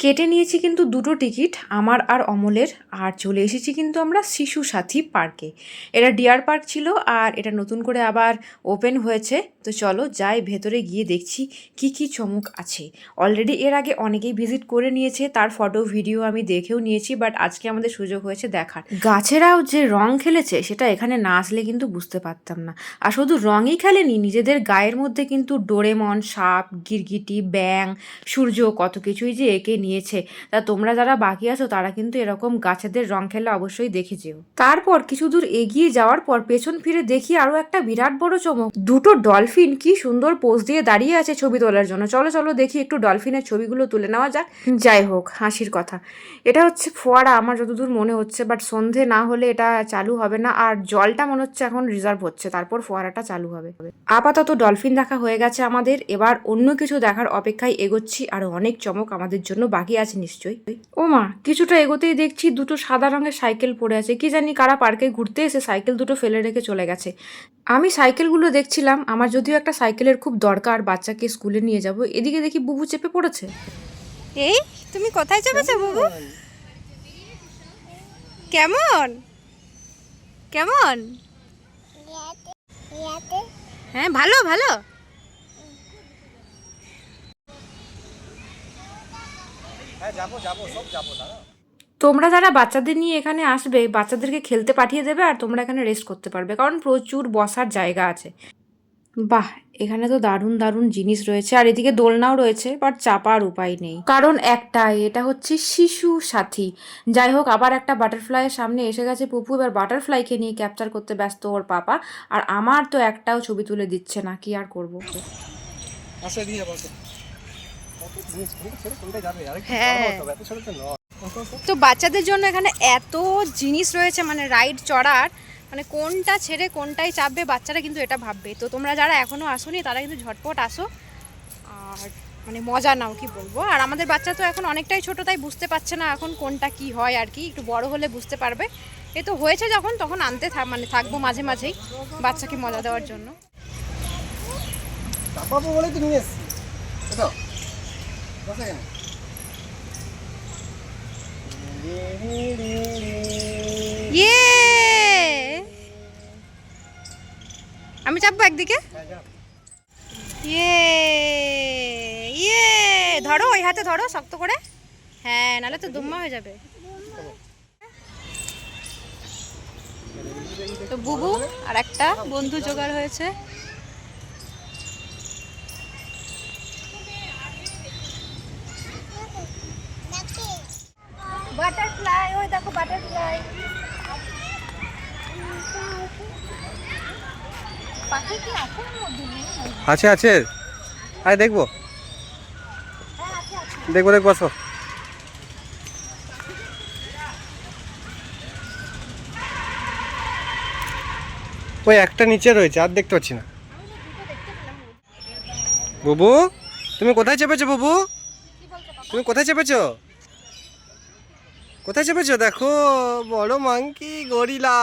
কেটে নিয়েছি কিন্তু দুটো টিকিট, আমার আর অমলের। আর চলে এসেছি কিন্তু আমরা শিশু সাথী পার্কে। এটা ডিয়ার পার্ক ছিল আর এটা নতুন করে আবার ওপেন হয়েছে। তো চলো যাই ভেতরে গিয়ে দেখছি কি কি চমক আছে। অলরেডি এর আগে অনেকেই ভিজিট করে নিয়েছে, তার ফটো ভিডিও আমি দেখেও নিয়েছি, বাট আজকে আমাদের সুযোগ হয়েছে দেখার। গাছেরাও যে রং খেলেছে সেটা এখানে না আসলে কিন্তু বুঝতে পারতাম না। আর শুধু রঙই খেলেনি, নিজেদের গায়ের মধ্যে কিন্তু ডোরেমন, সাপ, গিরগিটি, ব্যাং, সূর্য কত কিছুই যে এঁকে নিয়েছে। তা তোমরা যারা বাকি আছো তারা কিন্তু এরকম গাছেদের রং খেলা অবশ্যই দেখে যেও। তারপর কিছু দূর এগিয়ে যাওয়ার পর পেছন ফিরে দেখি আরো একটা বিরাট বড় চমক। দুটো ডলফিন কি সুন্দর পোজ দিয়ে দাঁড়িয়ে আছে ছবি তোলার জন্য। চলো চলো দেখি একটু ডলফিনের ছবিগুলো তুলে নেওয়া যাক। যাই হোক, হাসির কথা, এটা হচ্ছে ফোয়ারা আমার যতদূর মনে হচ্ছে, বাট সন্ধে না হলে এটা চালু হবে না। আর জলটা মনে হচ্ছে এখন রিজার্ভ হচ্ছে, তারপর ফোয়ারাটা চালু হবে। আপাতত ডলফিন দেখা হয়ে গেছে আমাদের, এবার অন্য কিছু দেখার অপেক্ষায় এগোচ্ছি। আরো অনেক চমক আমাদের জন্য বাকি আছে নিশ্চয়ই। ও মা, কিছুটা এগোতেই দেখছি দুটো সাদা রঙের সাইকেল পড়ে আছে। কি জানি কারা পার্কে ঘুরতে এসে সাইকেল দুটো ফেলে রেখে চলে গেছে। আমি সাইকেলগুলো দেখছিলাম, আমার যদিও একটা সাইকেলের খুব দরকার, বাচ্চাকে স্কুলে নিয়ে যাব। এদিকে দেখি বুবু চেপে পড়েছে। এই তুমি কোথায় চেপেছো বুবু? কেমন কেমন? হ্যাঁ, ভালো ভালো। তোমরা যারা বাচ্চাদের নিয়ে এখানে আসবে, বাচ্চাদেরকে খেলতে পাঠিয়ে দেবে আর তোমরা এখানে রেস্ট করতে পারবে, কারণ প্রচুর বসার জায়গা আছে। বাহ, এখানে তো দারুণ দারুণ জিনিস রয়েছে। আর এদিকে দোলনাও রয়েছে, বাট চাপার উপায় নেই, কারণ একটাই, এটা হচ্ছে শিশু সাথী। যাই হোক, আবার একটা বাটারফ্লাইয়ের সামনে এসে গেছে পুপু। এবার বাটারফ্লাইকে নিয়ে ক্যাপচার করতে ব্যস্ত ওর পাপা। আর আমার তো একটাও ছবি তুলে দিচ্ছে না, কি আর করবো। হ্যাঁ, তো বাচ্চাদের জন্য এখানে এত জিনিস রয়েছে, মানে রাইড চড়ার, মানে কোনটা ছেড়ে কোনটাই চাপবে বাচ্চারা কিন্তু এটা ভাববে। তো তোমরা যারা এখনো আসোনি তারা কিন্তু ঝটপট আসো আর মানে মজা নাও, কি বলবো। আর আমাদের বাচ্চা তো এখন অনেকটাই ছোট, তাই বুঝতে পারছে না এখন কোনটা কি হয় আর কি। একটু বড় হলে বুঝতে পারবে। এ তো হয়েছে যখন, তখন আনতে মানে থাকবো মাঝে মাঝেই বাচ্চাকে মজা দেওয়ার জন্য। ইয়ে, আমি চাপবো একদিকে। ইয়ে ইয়ে, ধরো ওই হাতে ধরো শক্ত করে। হ্যাঁ, নাহলে তো দুম্মা হয়ে যাবে। তো বুবু আর একটা বন্ধু জোগাড় হয়েছে। বাটারফ্লাই, ওই দেখো বাটারফ্লাই। পাখি কি আছে এর মধ্যে? আছে আছে, আরে দেখবো দেখবো দেখবো, আসো। ওই একটা নিচে রয়েছে, আর দেখতে পাচ্ছি না। বুবু, তুমি কোথায় চেপেছো? বুবু, তুমি কোথায় চেপেছো? কোথায় চেপেছো? দেখো, বড় মাংকি গরিলা।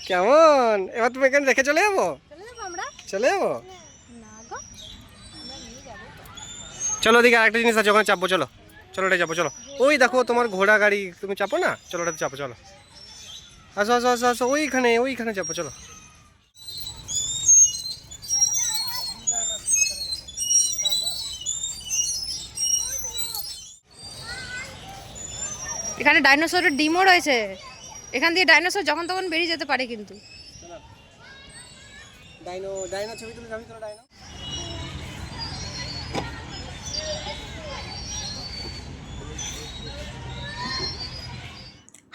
কেমন? এবার তুমি এখানে রেখে চলে যাবো? চলে যাবো? চলো দিকে আরেকটা জিনিস আছে, ওখানে চাপবো। চলো চলো, ওটা চাপো। চলো, ওই দেখো তোমার ঘোড়া গাড়ি, তুমি চাপো না? চলো ওটাতে চাপো। চলো, আসো আসো আসো আসো, ওইখানে ওইখানে চাপো। চলো। এখানে ডাইনোসরের ডিমও রয়েছে। এখান দিয়ে ডাইনোসর যখন তখন বেরিয়ে যেতে পারে কিন্তু। ডাইনো ডাইনো ছবি তুলে যাবি? তোরা ডাইনো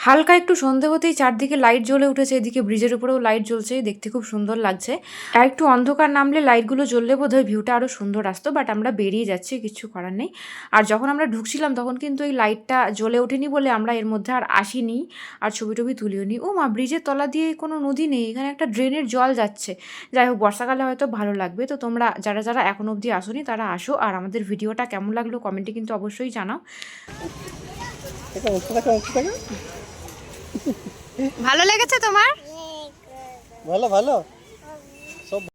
হালকা একটু সন্ধে হতেই চারদিকে লাইট জ্বলে উঠেছে। এদিকে ব্রিজের উপরেও লাইট জ্বলছে, দেখতে খুব সুন্দর লাগছে। আর একটু অন্ধকার নামলে লাইটগুলো জ্বললে বোধহয় ভিউটা আরও সুন্দর আসতো, বাট আমরা বেরিয়ে যাচ্ছি, কিছু করার নেই। আর যখন আমরা ঢুকছিলাম তখন কিন্তু এই লাইটটা জ্বলে ওঠেনি বলে আমরা এর মধ্যে আর আসিনি, আর ছবি টবি তুলিও নি। ও মা, ব্রিজের তলা দিয়ে কোনো নদী নেই, এখানে একটা ড্রেনের জল যাচ্ছে। যাই হোক, বর্ষাকালে হয়তো ভালো লাগবে। তো তোমরা যারা যারা এখন অবধি আসোনি তারা আসো, আর আমাদের ভিডিওটা কেমন লাগলো কমেন্টে কিন্তু অবশ্যই জানাও। ভালো লেগেছে তোমার? ভালো ভালো।